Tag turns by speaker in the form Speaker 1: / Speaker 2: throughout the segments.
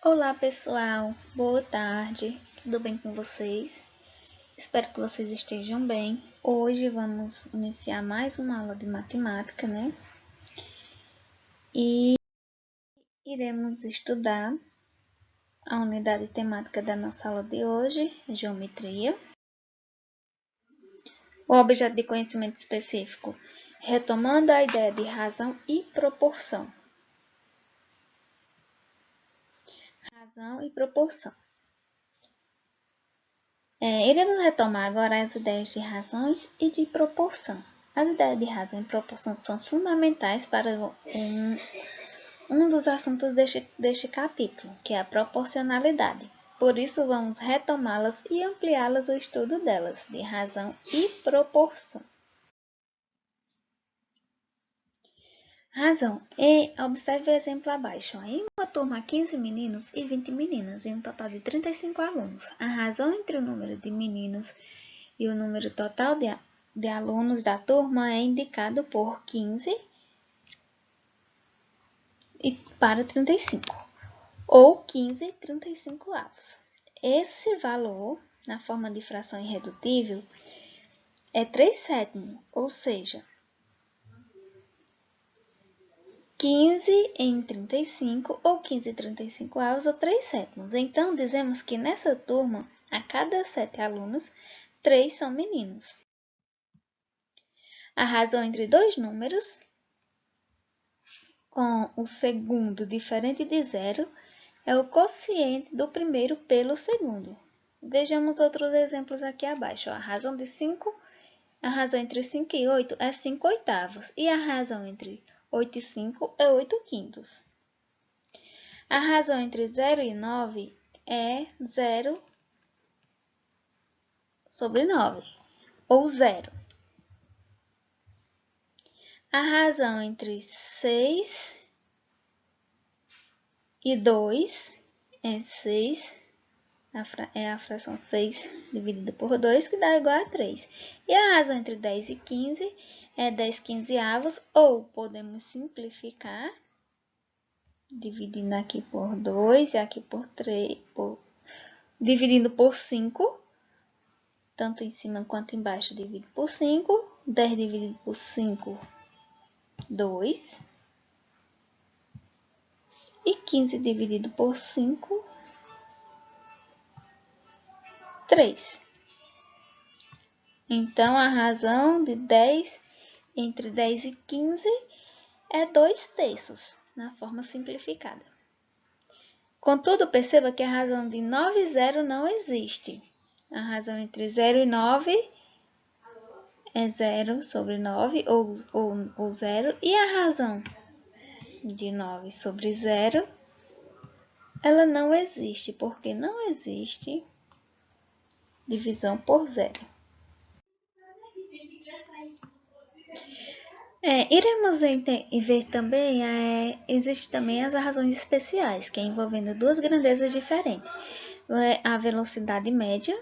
Speaker 1: Olá pessoal, boa tarde, tudo bem com vocês? Espero que vocês estejam bem. Hoje vamos iniciar mais uma aula de matemática, né? E iremos estudar a unidade temática da nossa aula de hoje, geometria. O objeto de conhecimento específico, retomando a ideia de razão e proporção. Razão e proporção. Iremos retomar agora as ideias de razões e de proporção. As ideias de razão e proporção são fundamentais para um dos assuntos deste capítulo, que é a proporcionalidade. Por isso, vamos retomá-las e ampliá-las o estudo delas, de razão e proporção. Razão. Observe o exemplo abaixo. Em uma turma, 15 meninos e 20 meninas, em um total de 35 alunos. A razão entre o número de meninos e o número total de alunos da turma é indicado por 15 para 35, ou 15/35 avos. Esse valor, na forma de fração irredutível, é 3/7, ou seja, 15 em 35, ou 15/35 avos, ou 3/7. Então, dizemos que nessa turma, a cada 7 alunos, 3 são meninos. A razão entre dois números, com o segundo diferente de zero, é o quociente do primeiro pelo segundo. Vejamos outros exemplos aqui abaixo. A razão entre 5 e 8 é 5 oitavos, e a razão entre 8 e 5 é 8 quintos. A razão entre 0 e 9 é 0/9, ou 0. A razão entre 6 e 2 é 6, é a fração 6 dividida por 2, que dá igual a 3. E a razão entre 10 e 15 é 10/15, ou podemos simplificar, dividindo aqui por 2 e aqui por 3, dividindo por 5, tanto em cima quanto embaixo dividido por 5, 10 dividido por 5, 2, e 15 dividido por 5, 3. Então, a razão de 10 entre 10 e 15 é 2/3, na forma simplificada. Contudo, perceba que a razão de 9 e 0 não existe. A razão entre 0 e 9 é 0/9, ou 0, e a razão de 9/0, ela não existe, porque não existe divisão por 0. Iremos ver também, existe também as razões especiais, que é envolvendo duas grandezas diferentes. A velocidade média.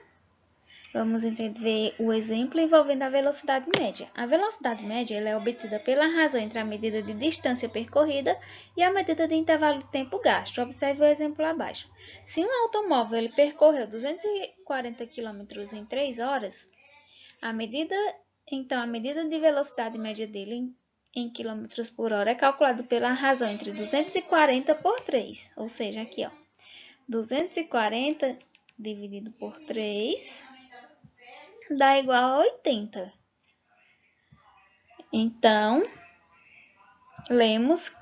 Speaker 1: Vamos ver o exemplo envolvendo a velocidade média. A velocidade média ela é obtida pela razão entre a medida de distância percorrida e a medida de intervalo de tempo gasto. Observe o exemplo abaixo. Se um automóvel ele percorreu 240 km em 3 horas, a medida de velocidade média dele em km por hora é calculada pela razão entre 240 por 3. Ou seja, aqui, 240 dividido por 3 dá igual a 80. Então, lemos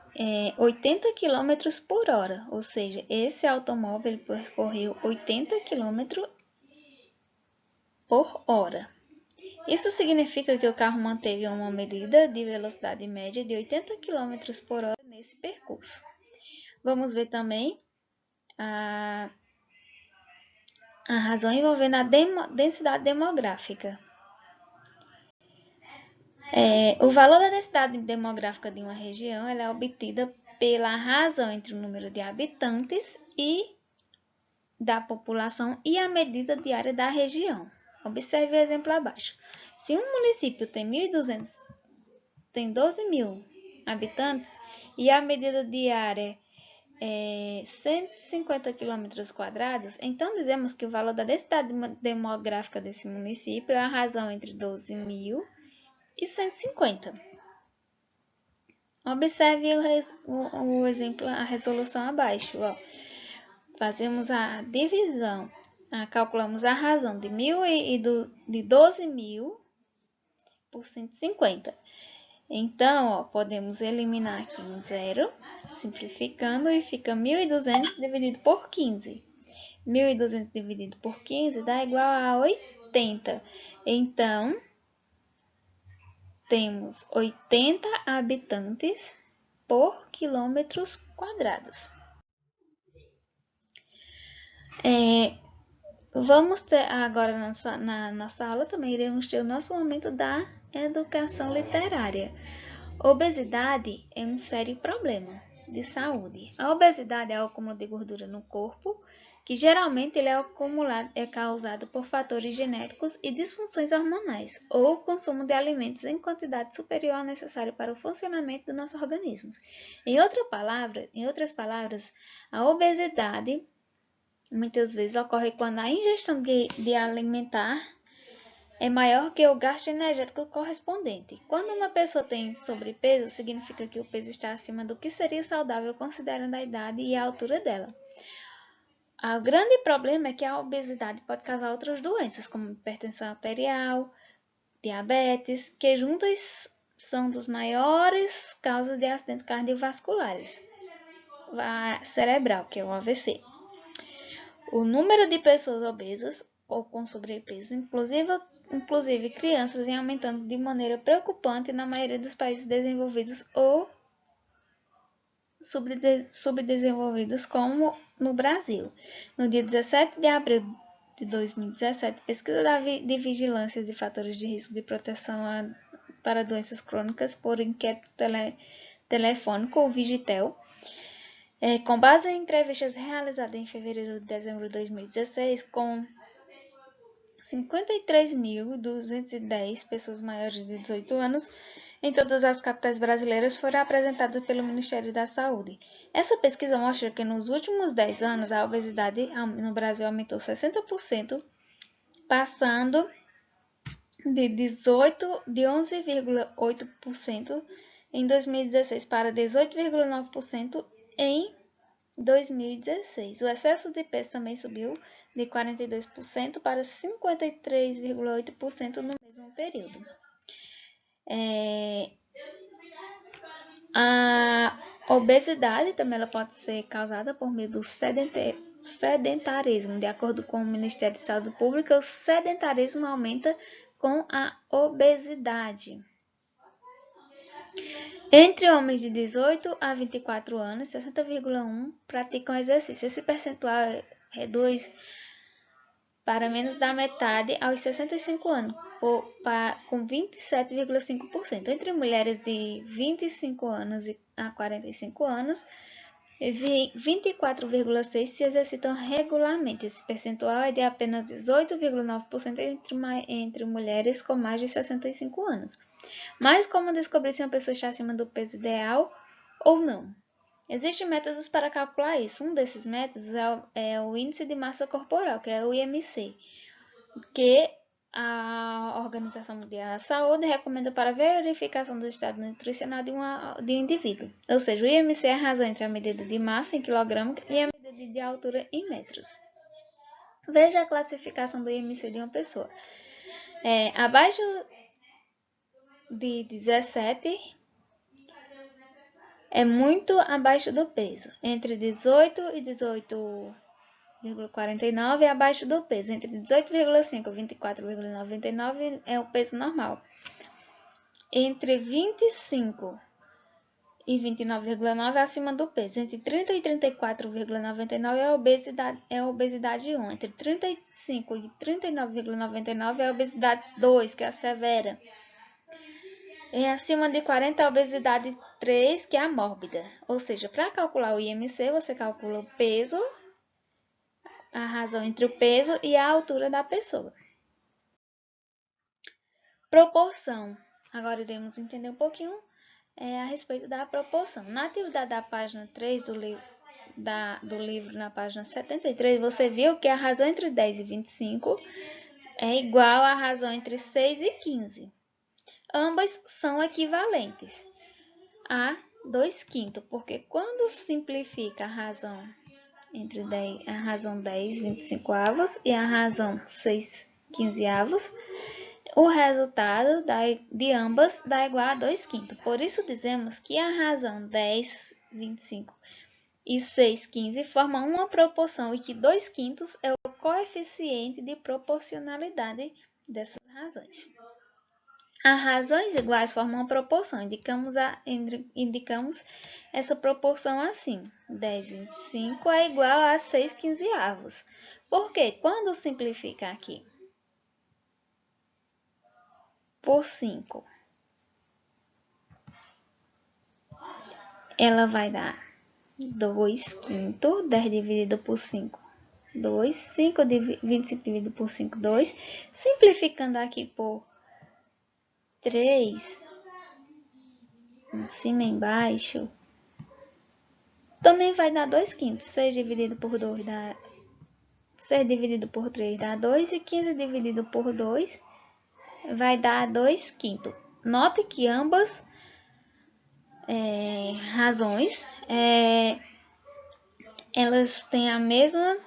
Speaker 1: 80 km por hora, ou seja, esse automóvel percorreu 80 km por hora. Isso significa que o carro manteve uma medida de velocidade média de 80 km por hora nesse percurso. Vamos ver também a razão envolvendo a densidade demográfica. O valor da densidade demográfica de uma região ela é obtida pela razão entre o número de habitantes e da população e a medida diária da região. Observe o exemplo abaixo. Se um município tem 12.000 habitantes e a medida diária 150 km², então dizemos que o valor da densidade demográfica desse município é a razão entre 12.000 e 150. Observe o exemplo, a resolução abaixo. Ó. Fazemos a divisão, calculamos a razão de 12.000 por 150. Então, ó, podemos eliminar aqui um zero, simplificando, e fica 1.200 dividido por 15. 1.200 dividido por 15 dá igual a 80. Então, temos 80 habitantes por quilômetros quadrados. Vamos ter agora na nossa aula também iremos ter o nosso momento da educação literária. Obesidade é um sério problema de saúde. A obesidade é o acúmulo de gordura no corpo, que geralmente ele é causado por fatores genéticos e disfunções hormonais, ou consumo de alimentos em quantidade superior ao necessário para o funcionamento do nosso organismo. Em outras palavras, a obesidade muitas vezes ocorre quando a ingestão de alimentar é maior que o gasto energético correspondente. Quando uma pessoa tem sobrepeso, significa que o peso está acima do que seria saudável considerando a idade e a altura dela. O grande problema é que a obesidade pode causar outras doenças, como hipertensão arterial, diabetes, que juntas são dos maiores causas de acidentes cardiovasculares cerebral, que é o AVC. O número de pessoas obesas ou com sobrepeso, inclusive crianças, vem aumentando de maneira preocupante na maioria dos países desenvolvidos ou subdesenvolvidos, como no Brasil. No dia 17 de abril de 2017, pesquisa de vigilância de fatores de risco de proteção para doenças crônicas por inquérito telefônico, o Vigitel, com base em entrevistas realizadas em fevereiro e dezembro de 2016, com 53.210 pessoas maiores de 18 anos em todas as capitais brasileiras foram apresentadas pelo Ministério da Saúde. Essa pesquisa mostra que nos últimos 10 anos a obesidade no Brasil aumentou 60%, passando de 11,8% em 2016 para 18,9% em 2016. O excesso de peso também subiu de 42% para 53,8% no mesmo período. A obesidade também ela pode ser causada por meio do sedentarismo. De acordo com o Ministério de Saúde Pública, o sedentarismo aumenta com a obesidade. Entre homens de 18 a 24 anos, 60,1% praticam exercício. Esse percentual reduz para menos da metade aos 65 anos, com 27,5%. Entre mulheres de 25 anos a 45 anos, 24,6% se exercitam regularmente. Esse percentual é de apenas 18,9% entre mulheres com mais de 65 anos. Mas como descobrir se uma pessoa está acima do peso ideal ou não? Existem métodos para calcular isso. Um desses métodos é o Índice de Massa Corporal, que é o IMC, que a Organização Mundial da Saúde recomenda para verificação do estado nutricional de um indivíduo. Ou seja, o IMC é a razão entre a medida de massa em quilograma e a medida de altura em metros. Veja a classificação do IMC de uma pessoa. Abaixo de 17 é muito abaixo do peso. Entre 18 e 18,49 é abaixo do peso. Entre 18,5 e 24,99 é o peso normal. Entre 25 e 29,9 é acima do peso. Entre 30 e 34,99 é a obesidade 1. Entre 35 e 39,99 é a obesidade 2, que é a severa. E acima de 40 é a obesidade 3, que é a mórbida. Ou seja, para calcular o IMC, você calcula o peso, a razão entre o peso e a altura da pessoa. Proporção. Agora iremos entender um pouquinho a respeito da proporção. Na atividade da página 3 do livro na página 73, você viu que a razão entre 10 e 25 é igual à razão entre 6 e 15. Ambas são equivalentes a 2/5, porque quando simplifica a razão entre 10, a razão 10, 25avos e a razão 6, 15avos, o resultado de ambas dá igual a 2/5. Por isso dizemos que a razão 10, 25 e 6, 15 formam uma proporção e que 2/5 é o coeficiente de proporcionalidade dessas razões. As razões iguais formam uma proporção. Indicamos essa proporção assim. 10, 25 é igual a 6 quinzeavos. Por quê? Quando simplifica aqui por 5, ela vai dar 2/5. 10 dividido por 5, 2. 25 dividido por 5, 2. Simplificando aqui por 3, em cima e embaixo, também vai dar 2/5. 6 dividido por 2 dá 6 dividido por 3 dá 2 e 15 dividido por 2 vai dar 2/5. Note que ambas razões elas têm a mesma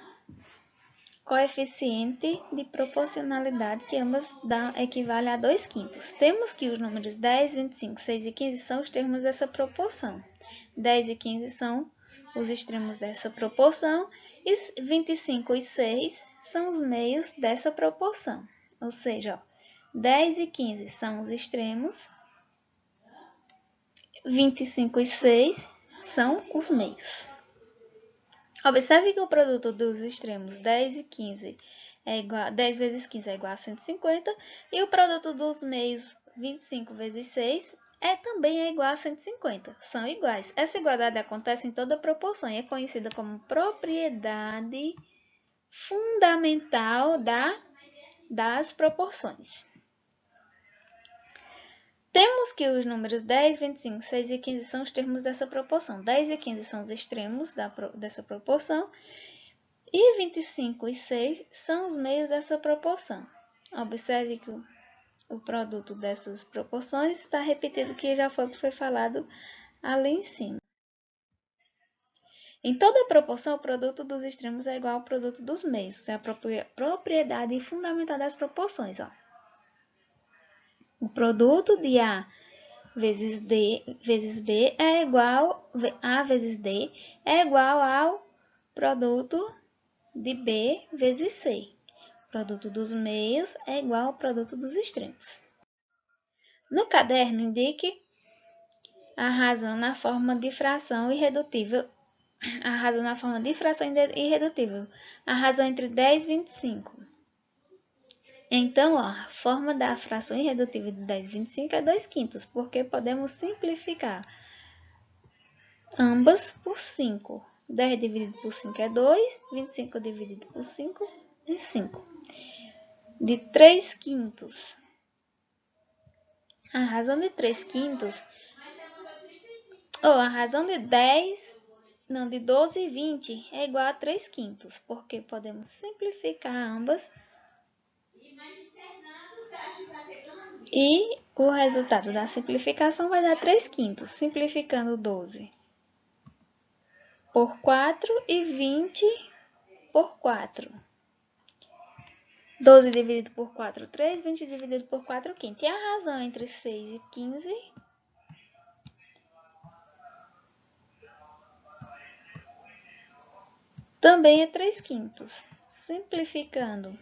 Speaker 1: coeficiente de proporcionalidade, que ambas equivale a 2/5. Temos que os números 10, 25, 6 e 15 são os termos dessa proporção. 10 e 15 são os extremos dessa proporção e 25 e 6 são os meios dessa proporção. Ou seja, 10 e 15 são os extremos, 25 e 6 são os meios. Observe que o produto dos extremos 10 e 15 é igual, 10 vezes 15 é igual a 150 e o produto dos meios 25 vezes 6 também é igual a 150. São iguais. Essa igualdade acontece em toda proporção e é conhecida como propriedade fundamental das proporções. Temos que os números 10, 25, 6 e 15 são os termos dessa proporção. 10 e 15 são os extremos dessa proporção. E 25 e 6 são os meios dessa proporção. Observe que o produto dessas proporções está repetido que já foi falado ali em cima. Em toda proporção, o produto dos extremos é igual ao produto dos meios. Essa é a propriedade fundamental das proporções. O produto de A vezes D vezes B é igual A vezes D é igual ao produto de B vezes C. O produto dos meios é igual ao produto dos extremos. No caderno, indique a razão na forma de fração irredutível. A razão na forma de fração irredutível. A razão entre 10 e 25. Então, a forma da fração irredutível de 10 e 25 é 2/5, porque podemos simplificar ambas por 5. 10 dividido por 5 é 2, 25 dividido por 5 é 5. De 3/5. A razão de 3/5, a razão de 12 e 20 é igual a 3/5, porque podemos simplificar ambas e o resultado da simplificação vai dar 3/5, simplificando 12 por 4 e 20 por 4. 12 dividido por 4, 3. 20 dividido por 4, 5. E a razão entre 6 e 15 também é 3/5. Simplificando,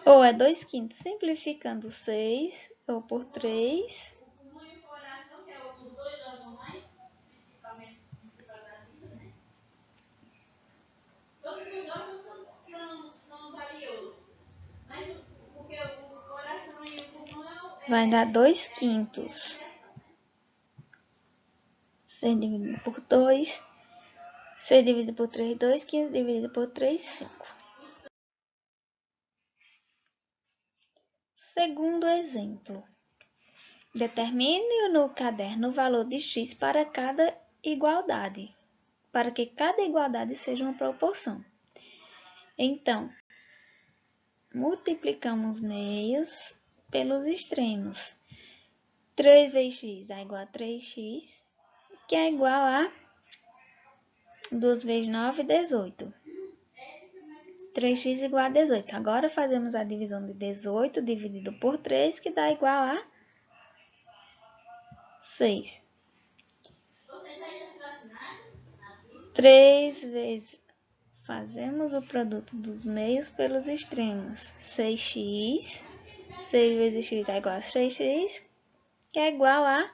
Speaker 1: é 2/5. Simplificando 6, ou por 3. Vai dar 2/5. 6 dividido por 2. 6 dividido por 3, 2. 15 dividido por 3, 5. Segundo exemplo. Determine no caderno o valor de x para cada igualdade, para que cada igualdade seja uma proporção. Então, multiplicamos meios pelos extremos. 3 vezes x é igual a 3x, que é igual a 2 vezes 9, 18. 3x igual a 18. Agora fazemos a divisão de 18 dividido por 3, que dá igual a 6. 3 vezes... Fazemos o produto dos meios pelos extremos. 6x. 6 vezes x é igual a 6x, que é igual a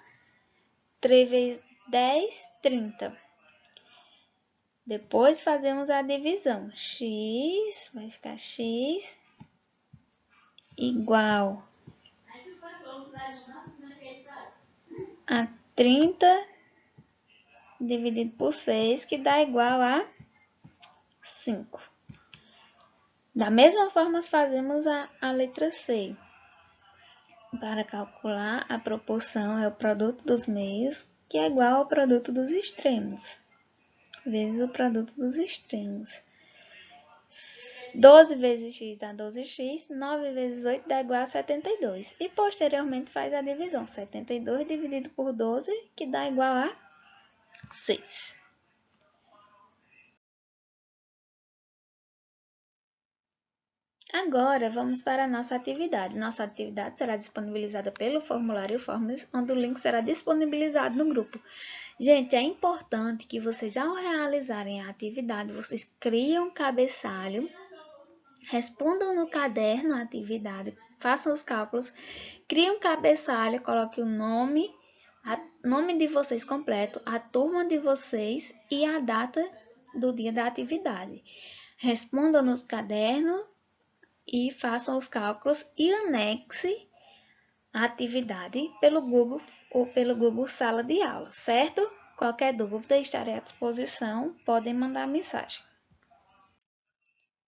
Speaker 1: 3 vezes 10, 30. Depois fazemos a divisão. X vai ficar x igual a 30 dividido por 6, que dá igual a 5. Da mesma forma, fazemos a letra C. Para calcular, a proporção é o produto dos meios, que é igual ao produto dos extremos, vezes o produto dos extremos. 12 vezes x dá 12x, 9 vezes 8 dá igual a 72. E posteriormente faz a divisão. 72 dividido por 12, que dá igual a 6. Agora, vamos para a nossa atividade. Nossa atividade será disponibilizada pelo formulário Fórmulas, onde o link será disponibilizado no grupo. Gente, é importante que vocês, ao realizarem a atividade, vocês criem um cabeçalho, respondam no caderno a atividade, façam os cálculos, criem um cabeçalho, coloquem o nome de vocês completo, a turma de vocês e a data do dia da atividade. Respondam nos cadernos e façam os cálculos e anexe a atividade pelo Google ou pelo Google Sala de Aula, certo? Qualquer dúvida, estarei à disposição, podem mandar mensagem.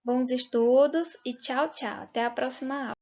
Speaker 1: Bons estudos e tchau, tchau. Até a próxima aula.